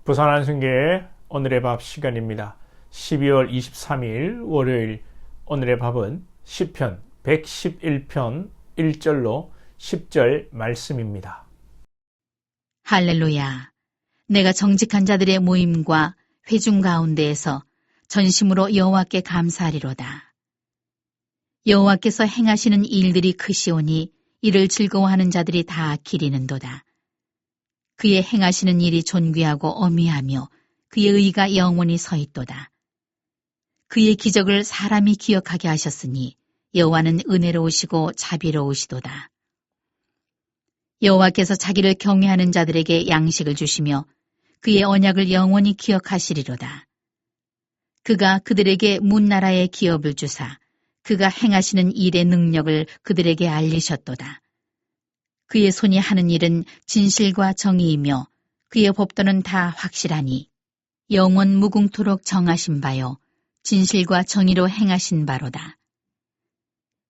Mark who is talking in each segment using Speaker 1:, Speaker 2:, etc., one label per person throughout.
Speaker 1: 부산 안승교의 오늘의 밥 시간입니다. 12월 23일 월요일 오늘의 밥은 시편 111편 1절로 10절 말씀입니다.
Speaker 2: 할렐루야! 내가 정직한 자들의 모임과 회중 가운데에서 전심으로 여호와께 감사하리로다. 여호와께서 행하시는 일들이 크시오니 이를 즐거워하는 자들이 다 기리는도다. 그의 행하시는 일이 존귀하고 어미하며 그의 의가 영원히 서 있도다. 그의 기적을 사람이 기억하게 하셨으니 여호와는 은혜로우시고 자비로우시도다. 여호와께서 자기를 경외하는 자들에게 양식을 주시며 그의 언약을 영원히 기억하시리로다. 그가 그들에게 문나라의 기업을 주사 그가 행하시는 일의 능력을 그들에게 알리셨도다. 그의 손이 하는 일은 진실과 정의이며 그의 법도는 다 확실하니 영원 무궁토록 정하신 바요 진실과 정의로 행하신 바로다.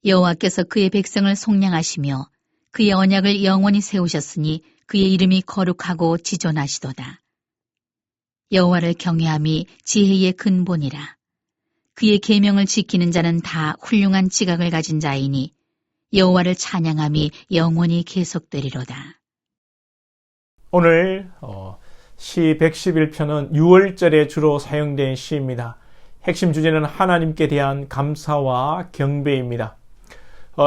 Speaker 2: 여호와께서 그의 백성을 속량하시며 그의 언약을 영원히 세우셨으니 그의 이름이 거룩하고 지존하시도다. 여호와를 경외함이 지혜의 근본이라. 그의 계명을 지키는 자는 다 훌륭한 지각을 가진 자이니 여호와를 찬양함이 영원히 계속되리로다.
Speaker 1: 오늘 시 111편은 6월절에 주로 사용된 시입니다. 핵심 주제는 하나님께 대한 감사와 경배입니다.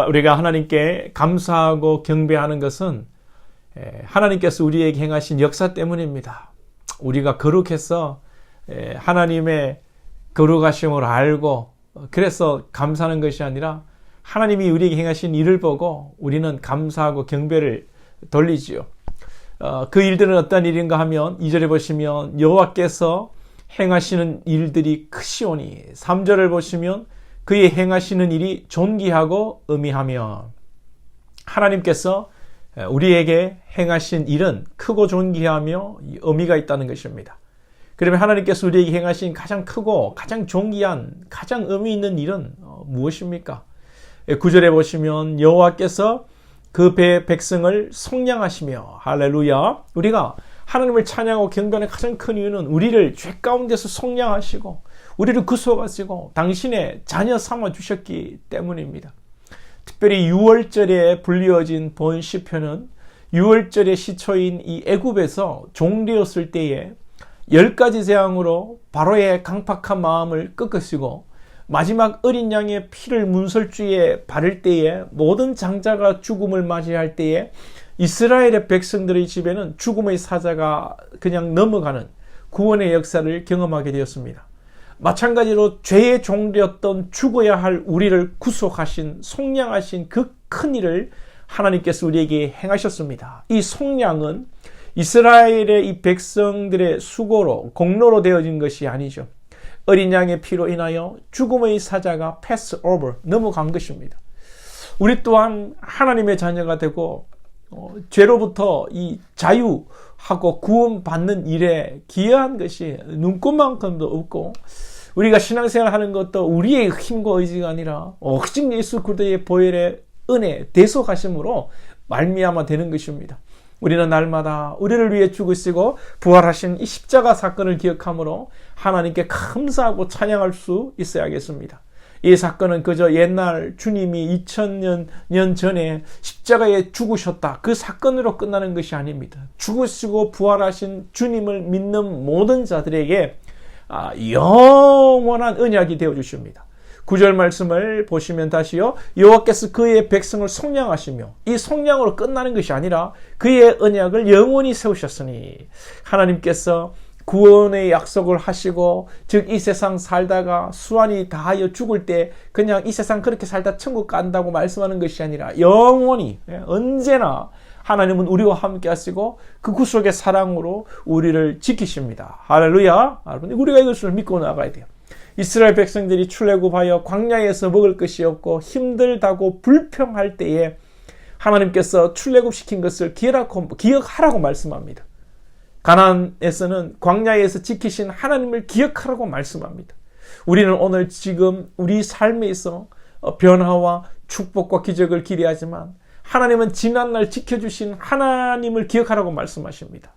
Speaker 1: 우리가 하나님께 감사하고 경배하는 것은 하나님께서 우리에게 행하신 역사 때문입니다. 우리가 거룩해서 하나님의 거룩하심을 알고 그래서 감사하는 것이 아니라 하나님이 우리에게 행하신 일을 보고 우리는 감사하고 경배를 돌리지요. 그 일들은 어떤 일인가 하면 2절에 보시면 여호와께서 행하시는 일들이 크시오니 3절을 보시면 그의 행하시는 일이 존귀하고 의미하며 하나님께서 우리에게 행하신 일은 크고 존귀하며 의미가 있다는 것입니다. 그러면 하나님께서 우리에게 행하신 가장 크고 가장 존귀한 가장 의미 있는 일은 무엇입니까? 9절에 보시면 여호와께서 그 백성을 속량하시며 할렐루야. 우리가 하나님을 찬양하고 경배하는 가장 큰 이유는 우리를 죄 가운데서 속량하시고 우리를 구속하시고 당신의 자녀 삼아 주셨기 때문입니다. 특별히 6월절에 불리어진 본 시편은 6월절의 시초인 이 애굽에서 종되었을 때에 10가지 재앙으로 바로의 강팍한 마음을 꺾으시고 마지막 어린 양의 피를 문설주에 바를 때에 모든 장자가 죽음을 맞이할 때에 이스라엘의 백성들의 집에는 죽음의 사자가 그냥 넘어가는 구원의 역사를 경험하게 되었습니다. 마찬가지로 죄의 종되었던 죽어야 할 우리를 구속하신 속량하신 그 큰 일을 하나님께서 우리에게 행하셨습니다. 이 속량은 이스라엘의 이 백성들의 수고로 공로로 되어진 것이 아니죠. 어린 양의 피로 인하여 죽음의 사자가 패스 오버 넘어간 것입니다. 우리 또한 하나님의 자녀가 되고 죄로부터 이 자유하고 구원받는 일에 기여한 것이 눈꽃만큼도 없고 우리가 신앙생활 하는 것도 우리의 힘과 의지가 아니라 오직 예수 그리스도의 보혈의 은혜 대속하심으로 말미암아 되는 것입니다. 우리는 날마다 우리를 위해 죽으시고 부활하신 이 십자가 사건을 기억함으로 하나님께 감사하고 찬양할 수 있어야겠습니다. 이 사건은 그저 옛날 주님이 2000년 전에 십자가에 죽으셨다 그 사건으로 끝나는 것이 아닙니다. 죽으시고 부활하신 주님을 믿는 모든 자들에게 영원한 언약이 되어주십니다. 9절 말씀을 보시면 다시요. 여호와께서 그의 백성을 속량하시며 이 속량으로 끝나는 것이 아니라 그의 언약을 영원히 세우셨으니 하나님께서 구원의 약속을 하시고 즉 이 세상 살다가 수완이 다하여 죽을 때 그냥 이 세상 그렇게 살다 천국 간다고 말씀하는 것이 아니라 영원히 언제나 하나님은 우리와 함께 하시고 그 구속의 사랑으로 우리를 지키십니다. 할렐루야. 여러분 우리가 이것을 믿고 나가야 돼요. 이스라엘 백성들이 출애굽하여 광야에서 먹을 것이 없고 힘들다고 불평할 때에 하나님께서 출애굽시킨 것을 기억하라고 말씀합니다. 가나안에서는 광야에서 지키신 하나님을 기억하라고 말씀합니다. 우리는 오늘 지금 우리 삶에서 변화와 축복과 기적을 기대하지만 하나님은 지난날 지켜주신 하나님을 기억하라고 말씀하십니다.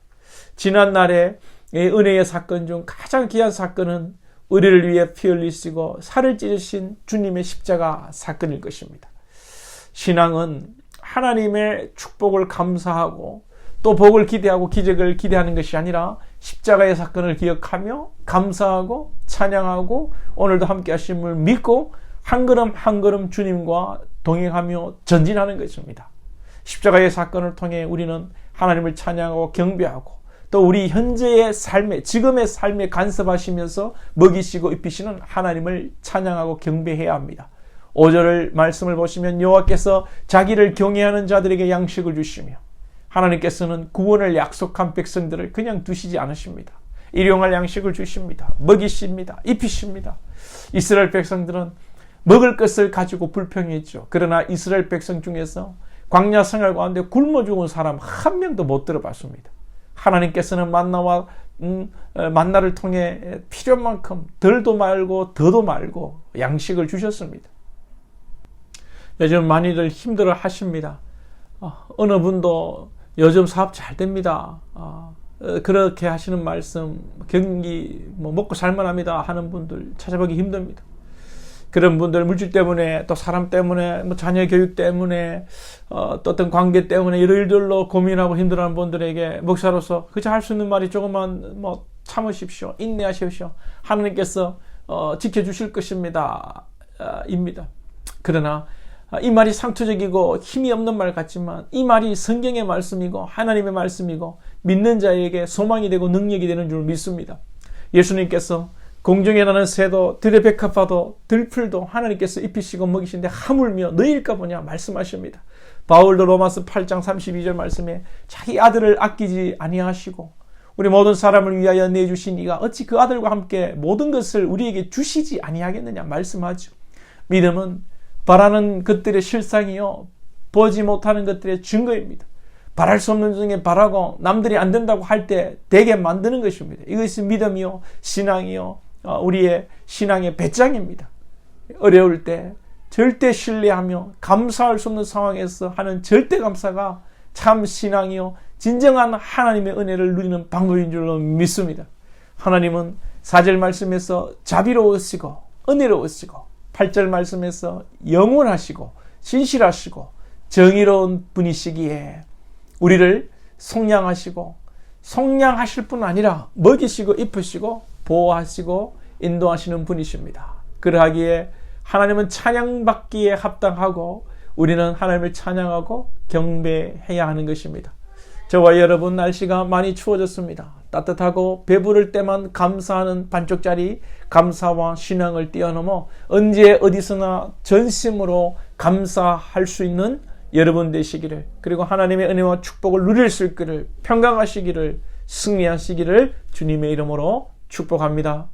Speaker 1: 지난날에 이 은혜의 사건 중 가장 귀한 사건은 우리를 위해 피 흘리시고 살을 찢으신 주님의 십자가 사건일 것입니다. 신앙은 하나님의 축복을 감사하고 또 복을 기대하고 기적을 기대하는 것이 아니라 십자가의 사건을 기억하며 감사하고 찬양하고 오늘도 함께 하심을 믿고 한 걸음 한 걸음 주님과 동행하며 전진하는 것입니다. 십자가의 사건을 통해 우리는 하나님을 찬양하고 경배하고 또 우리 현재의 삶에 지금의 삶에 간섭하시면서 먹이시고 입히시는 하나님을 찬양하고 경배해야 합니다. 5절 말씀을 보시면 여호와께서 자기를 경외하는 자들에게 양식을 주시며 하나님께서는 구원을 약속한 백성들을 그냥 두시지 않으십니다. 일용할 양식을 주십니다. 먹이십니다. 입히십니다. 이스라엘 백성들은 먹을 것을 가지고 불평했죠. 그러나 이스라엘 백성 중에서 광야 생활 가운데 굶어 죽은 사람 한 명도 못 들어봤습니다. 하나님께서는 만나를 통해 필요한 만큼 덜도 말고 더도 말고 양식을 주셨습니다. 요즘 많이들 힘들어 하십니다. 어느 분도 요즘 사업 잘 됩니다. 그렇게 하시는 말씀, 경기 먹고 살만합니다 하는 분들 찾아보기 힘듭니다. 그런 분들 물질 때문에 또 사람 때문에 자녀 교육 때문에 또 어떤 관계 때문에 이런 일들로 고민하고 힘들어하는 분들에게 목사로서 그저 할 수 있는 말이 조금만 참으십시오. 인내하십시오. 하나님께서 지켜주실 것입니다. 입니다. 그러나 이 말이 상투적이고 힘이 없는 말 같지만 이 말이 성경의 말씀이고 하나님의 말씀이고 믿는 자에게 소망이 되고 능력이 되는 줄 믿습니다. 예수님께서 공중에 나는 새도 들의 백합화도 들풀도 하나님께서 입히시고 먹이신데 하물며 너희일까 보냐 말씀하십니다. 바울도 로마서 8장 32절 말씀에 자기 아들을 아끼지 아니하시고 우리 모든 사람을 위하여 내주신 이가 어찌 그 아들과 함께 모든 것을 우리에게 주시지 아니하겠느냐 말씀하죠. 믿음은 바라는 것들의 실상이요 보지 못하는 것들의 증거입니다. 바랄 수 없는 중에 바라고 남들이 안 된다고 할 때 되게 만드는 것입니다. 이것이 믿음이요 신앙이요 우리의 신앙의 배짱입니다. 어려울 때 절대 신뢰하며 감사할 수 없는 상황에서 하는 절대 감사가 참 신앙이요 진정한 하나님의 은혜를 누리는 방법인 줄로 믿습니다. 하나님은 4절 말씀에서 자비로우시고 은혜로우시고 8절 말씀에서 영원하시고 진실하시고 정의로운 분이시기에 우리를 속량하실 뿐 아니라 먹이시고 입히시고 보호하시고 인도하시는 분이십니다. 그러하기에 하나님은 찬양받기에 합당하고 우리는 하나님을 찬양하고 경배해야 하는 것입니다. 저와 여러분 날씨가 많이 추워졌습니다. 따뜻하고 배부를 때만 감사하는 반쪽짜리 감사와 신앙을 뛰어넘어 언제 어디서나 전심으로 감사할 수 있는 여러분 되시기를 그리고 하나님의 은혜와 축복을 누릴 수 있기를 평강하시기를 승리하시기를 주님의 이름으로 축복합니다.